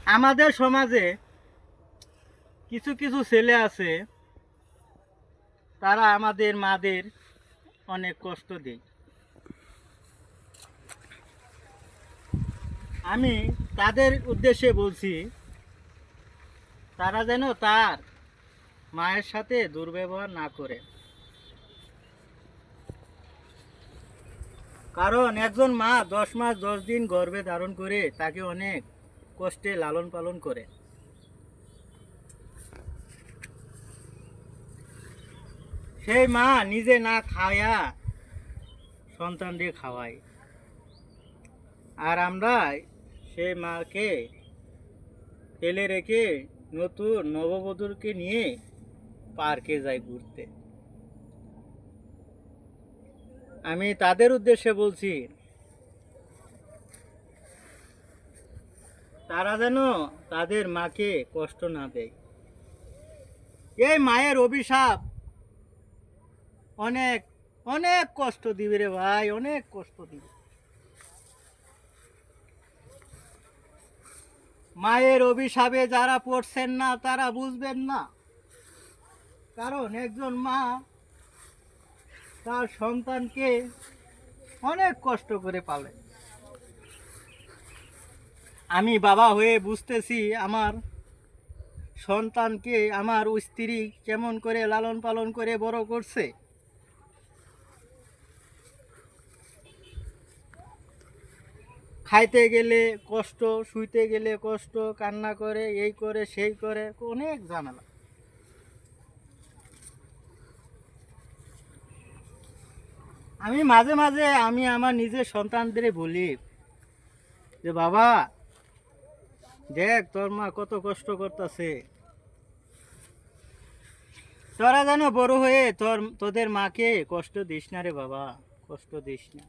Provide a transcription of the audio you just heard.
আমাদের সমাজে কিছু কিছু ছেলে আছে, তারা আমাদের মাদের অনেক কষ্ট দেয়। আমি তাদের উদ্দেশ্যে বলছি, তারা যেন তার মায়ের সাথে দুর্ব্যবহার না করে। কারণ একজন মা 10 মাস 10 দিন গর্ভে ধারণ করে তাকে অনেক কষ্টে লালন পালন করে। সেই মা নিজে না খায়া সন্তানদের খাওয়ায়, আর আমরা সেই মাকে ফেলে রেখে নতুন নববধূকে নিয়ে পার্কে যাই ঘুরতে। আমি তাদের উদ্দেশ্যে বলছি, তারা যেন তাদের মাকে কষ্ট না দেয়। এই মায়ের অভিশাপ অনেক অনেক কষ্ট দিবে রে ভাই, অনেক কষ্ট দিবে। মায়ের অভিশাপে যারা পড়ছেন না তারা বুঝবেন না। কারণ একজন মা তার সন্তানকে অনেক কষ্ট করে পালে। আমি বাবা হয়ে বুঝতেছি আমার সন্তানকে আমার স্ত্রী কেমন করে লালন পালন করে বড় করছে। খাইতে গেলে কষ্ট, শুইতে গেলে কষ্ট, কান্না করে, এই করে সেই করে, অনেক ঝামেলা। আমি মাঝে মাঝে আমি আমার নিজের সন্তানদের বলি যে বাবা দেখ তোর মা কত কষ্ট করতেছে, তোরা যেন বড় হয়ে তোদের মাকে কষ্ট দিস না রে বাবা, কষ্ট দিস না।